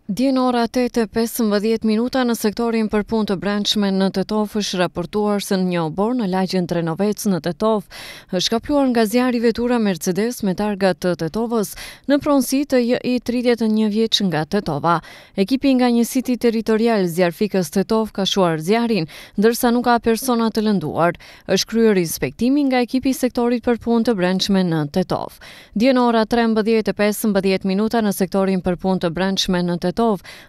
Dje në ora 8:15 në sektorin për punë të brendshme në Tetov është raportuar se në një obor në lagjen Trenovec në Tetov është kapluar nga zjarri vetura Mercedes me targat të Tetovës në pronësi të JI 31 vjeç nga Tetova. Ekipi nga njësiti territorial zjarfikës Tetov ka shuar zjarrin, ndërsa nuk ka persona të lënduar. Është kryer inspektimi nga ekipi i sektorit për punë të brendshme në Tetov. Dje në ora 13:15 në sektorin për punë të brendshme në Tetov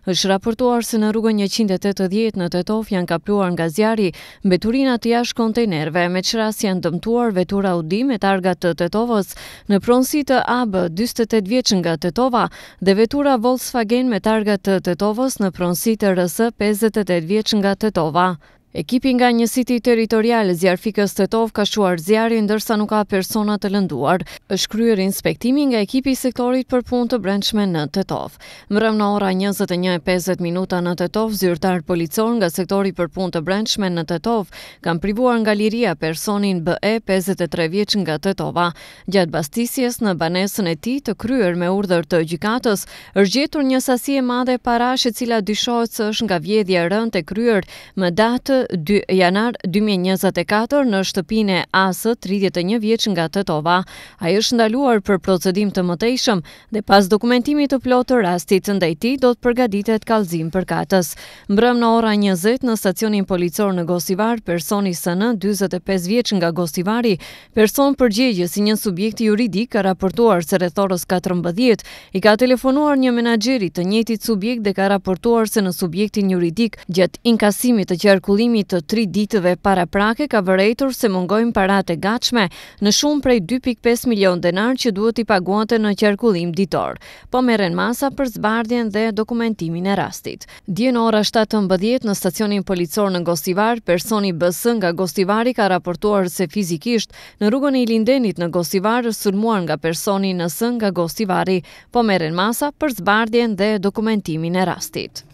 është raportuar se në rrugën 180 në Tetov janë kapluar nga zjarri mbeturina të jashtë kontejnerëve, me çras janë dëmtuar vetura Audi me targat të Tetovës në pronësi të AB 48 vjeç nga Tetova dhe vetura Volkswagen me targat të Tetovës në pronësi të RS 58 vjeç nga Tetova. Ekipi nga njësiti territorial zjarfikës Tetov ka shuar zjarrin ndërsa nuk ka persona të lënduar. Është kryer inspektimi nga ekipi i sektorit për punë të brendshme në Tetov. Mbrëm në ora 21:50 në Tetov, zyrtar policor nga sektori për punë të brendshme në Tetov kanë privuar nga liria personin BE 53 vjeç nga Tetova. Gjatë bastisjes në banesën e tij të kryer me urdhër të gjykatës, është gjetur një sasi e madhe parash e cila dyshohet se është nga vjedhja e rënde e kryer më datë 2 janar 2024 në shtëpinë e AS 31 vjeç nga Tetova. Ai është ndaluar për procedim të mëtejshëm dhe pas dokumentimit të plotë të rastit ndaj tij do të përgatitet kallëzim përkatës. Mbrëm në ora 20 në stacionin policor në Gosivar, personi SN 45 vjeç nga Gosivari, person përgjegjës i një subjekti juridik, ka raportuar se rreth orës 14 i ka telefonuar një menaxheri të njëjtit subjekt dhe ka raportuar se në subjektin juridik gjatë inkasimit të qarkullimit të 3 ditëve paraprake ka vërejtur se mungojnë paratë e gatshme në shumë prej 2.5 milion denar që duhet i paguante në qarkullim ditor. Po merren masa për zbardhjen dhe dokumentimin e rastit. Dje në ora 17 në stacionin policor në Gosivar, personi BS nga Gosivari ka raportuar se fizikisht në rrugën e Ilindenit në Gosivar është sulmuar nga personi NS nga Gosivari. Po merren masa për zbardhjen dhe dokumentimin e rastit.